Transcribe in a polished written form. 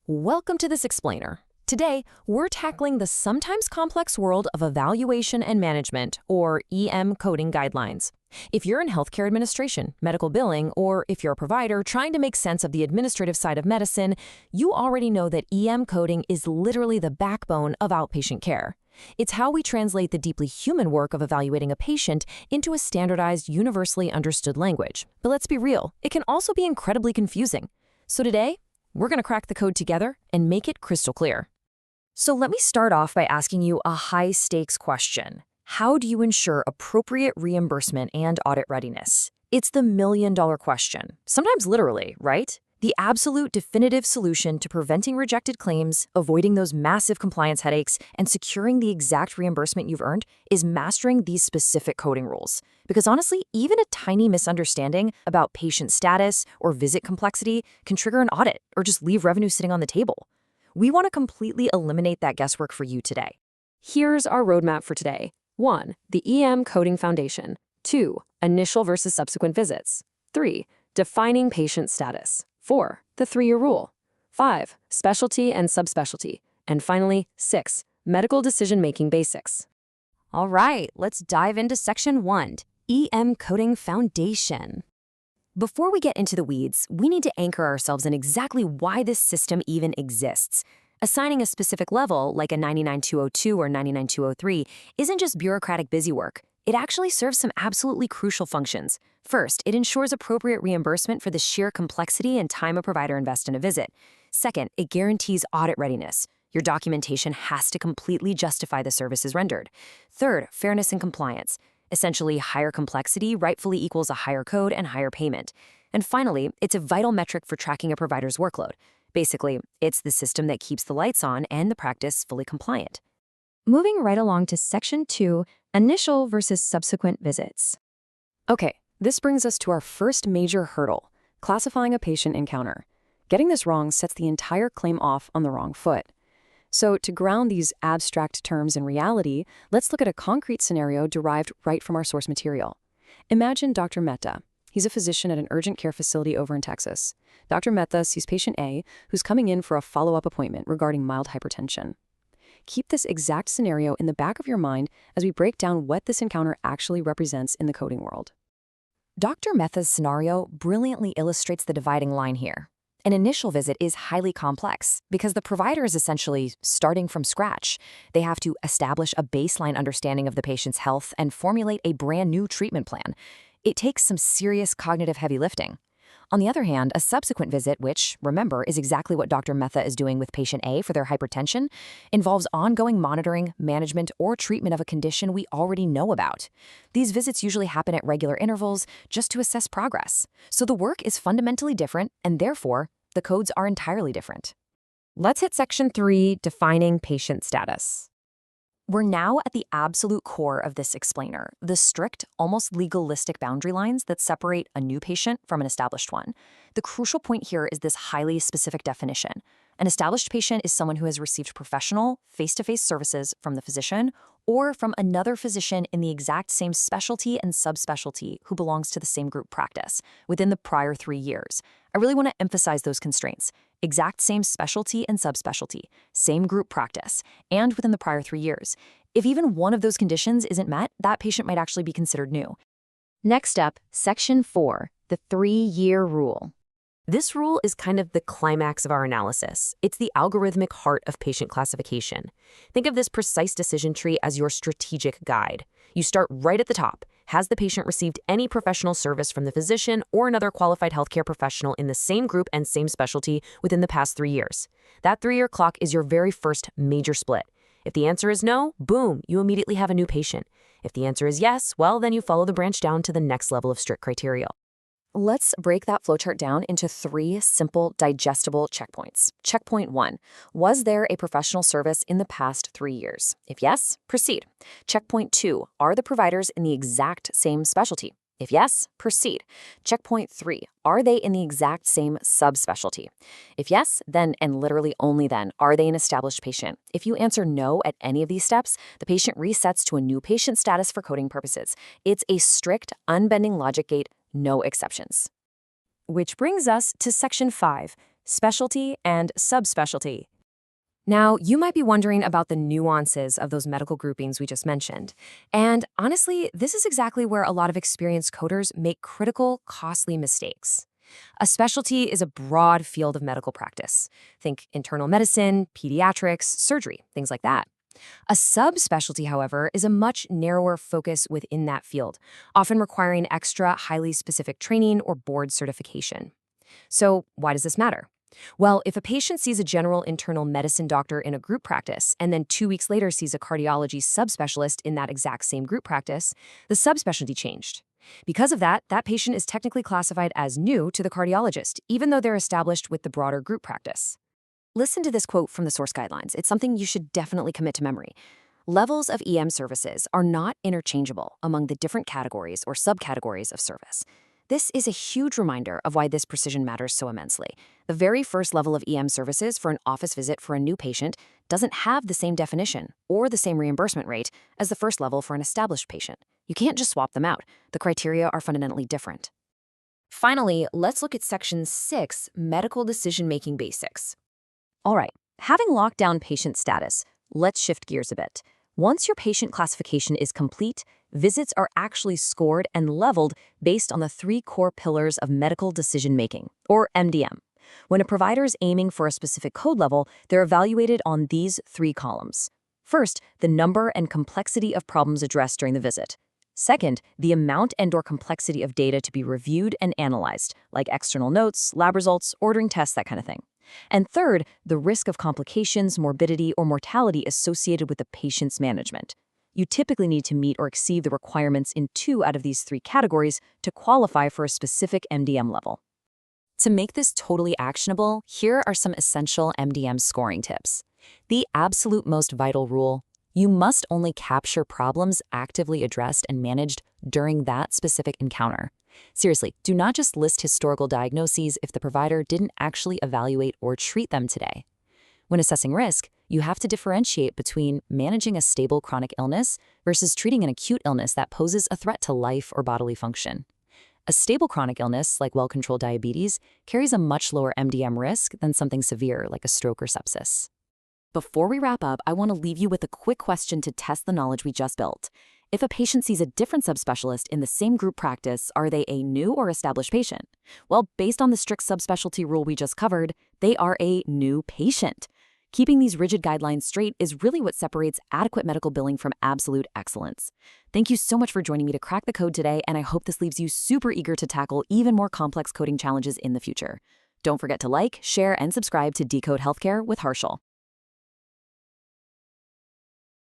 Welcome to this explainer. Today, we're tackling the sometimes complex world of evaluation and management, or EM coding guidelines. If you're in healthcare administration, medical billing, or if you're a provider trying to make sense of the administrative side of medicine, you already know that EM coding is literally the backbone of outpatient care. It's how we translate the deeply human work of evaluating a patient into a standardized, universally understood language. But let's be real, it can also be incredibly confusing. So today, we're going to crack the code together and make it crystal clear. So let me start off by asking you a high-stakes question. How do you ensure appropriate reimbursement and audit readiness? It's the million-dollar question, sometimes literally, right? The absolute definitive solution to preventing rejected claims, avoiding those massive compliance headaches, and securing the exact reimbursement you've earned is mastering these specific coding rules. Because honestly, even a tiny misunderstanding about patient status or visit complexity can trigger an audit or just leave revenue sitting on the table. We want to completely eliminate that guesswork for you today. Here's our roadmap for today. 1. The EM Coding Foundation. 2. Initial versus subsequent visits. 3. Defining patient status. 4. The 3-year rule. 5. Specialty and subspecialty. And finally, 6. Medical decision-making basics. All right, let's dive into Section 1, EM Coding Foundation. Before we get into the weeds, we need to anchor ourselves in exactly why this system even exists. Assigning a specific level, like a 99202 or 99203, isn't just bureaucratic busywork. It actually serves some absolutely crucial functions. First, it ensures appropriate reimbursement for the sheer complexity and time a provider invests in a visit. Second, it guarantees audit readiness. Your documentation has to completely justify the services rendered. Third, fairness and compliance. Essentially, higher complexity rightfully equals a higher code and higher payment. And finally, it's a vital metric for tracking a provider's workload. Basically, it's the system that keeps the lights on and the practice fully compliant. Moving right along to Section 2, Initial versus Subsequent Visits. Okay, this brings us to our first major hurdle, classifying a patient encounter. Getting this wrong sets the entire claim off on the wrong foot. So to ground these abstract terms in reality, let's look at a concrete scenario derived right from our source material. Imagine Dr. Mehta. He's a physician at an urgent care facility over in Texas. Dr. Mehta sees patient A, who's coming in for a follow-up appointment regarding mild hypertension. Keep this exact scenario in the back of your mind as we break down what this encounter actually represents in the coding world. Dr. Mehta's scenario brilliantly illustrates the dividing line here. An initial visit is highly complex because the provider is essentially starting from scratch. They have to establish a baseline understanding of the patient's health and formulate a brand new treatment plan. It takes some serious cognitive heavy lifting. On the other hand, a subsequent visit, which, remember, is exactly what Dr. Mehta is doing with patient A for their hypertension, involves ongoing monitoring, management, or treatment of a condition we already know about. These visits usually happen at regular intervals just to assess progress. So the work is fundamentally different, and therefore, the codes are entirely different. Let's hit Section 3, Defining Patient Status. We're now at the absolute core of this explainer, the strict, almost legalistic boundary lines that separate a new patient from an established one. The crucial point here is this highly specific definition. An established patient is someone who has received professional, face-to-face services from the physician or from another physician in the exact same specialty and subspecialty who belongs to the same group practice within the prior 3 years. I really want to emphasize those constraints. Exact same specialty and subspecialty, same group practice, and within the prior 3 years. If even one of those conditions isn't met, that patient might actually be considered new. Next up, Section 4, the 3-year rule. This rule is kind of the climax of our analysis. It's the algorithmic heart of patient classification. Think of this precise decision tree as your strategic guide. You start right at the top. Has the patient received any professional service from the physician or another qualified healthcare professional in the same group and same specialty within the past 3 years? That 3-year clock is your very first major split. If the answer is no, boom, you immediately have a new patient. If the answer is yes, well, then you follow the branch down to the next level of strict criteria. Let's break that flowchart down into 3 simple, digestible checkpoints. Checkpoint 1. Was there a professional service in the past 3 years? If yes, proceed. Checkpoint 2. Are the providers in the exact same specialty? If yes, proceed. Checkpoint 3. Are they in the exact same subspecialty? If yes, then, and literally only then, are they an established patient? If you answer no at any of these steps, the patient resets to a new patient status for coding purposes. It's a strict, unbending logic gate, no exceptions. Which brings us to Section 5, specialty, and subspecialty. Now, you might be wondering about the nuances of those medical groupings we just mentioned. And honestly, this is exactly where a lot of experienced coders make critical, costly mistakes. A specialty is a broad field of medical practice. Think internal medicine, pediatrics, surgery, things like that. A subspecialty, however, is a much narrower focus within that field, often requiring extra, highly specific training or board certification. So, why does this matter? Well, if a patient sees a general internal medicine doctor in a group practice and then 2 weeks later sees a cardiology subspecialist in that exact same group practice, the subspecialty changed. Because of that, that patient is technically classified as new to the cardiologist, even though they're established with the broader group practice. Listen to this quote from the source guidelines. It's something you should definitely commit to memory. Levels of EM services are not interchangeable among the different categories or subcategories of service. This is a huge reminder of why this precision matters so immensely. The very first level of EM services for an office visit for a new patient doesn't have the same definition or the same reimbursement rate as the first level for an established patient. You can't just swap them out. The criteria are fundamentally different. Finally, let's look at Section 6, Medical Decision-Making Basics. All right, having locked down patient status, let's shift gears a bit. Once your patient classification is complete, visits are actually scored and leveled based on the 3 core pillars of medical decision-making, or MDM. When a provider is aiming for a specific code level, they're evaluated on these 3 columns. First, the number and complexity of problems addressed during the visit. Second, the amount and/or complexity of data to be reviewed and analyzed, like external notes, lab results, ordering tests, that kind of thing. And third, the risk of complications, morbidity, or mortality associated with the patient's management. You typically need to meet or exceed the requirements in 2 out of these 3 categories to qualify for a specific MDM level. To make this totally actionable, here are some essential MDM scoring tips. The absolute most vital rule: you must only capture problems actively addressed and managed during that specific encounter. Seriously, do not just list historical diagnoses if the provider didn't actually evaluate or treat them today. When assessing risk, you have to differentiate between managing a stable chronic illness versus treating an acute illness that poses a threat to life or bodily function. A stable chronic illness, like well-controlled diabetes, carries a much lower MDM risk than something severe like a stroke or sepsis. Before we wrap up, I want to leave you with a quick question to test the knowledge we just built. If a patient sees a different subspecialist in the same group practice, are they a new or established patient? Well, based on the strict subspecialty rule we just covered, they are a new patient. Keeping these rigid guidelines straight is really what separates adequate medical billing from absolute excellence. Thank you so much for joining me to crack the code today, and I hope this leaves you super eager to tackle even more complex coding challenges in the future. Don't forget to like, share, and subscribe to Decode Healthcare with Harshal.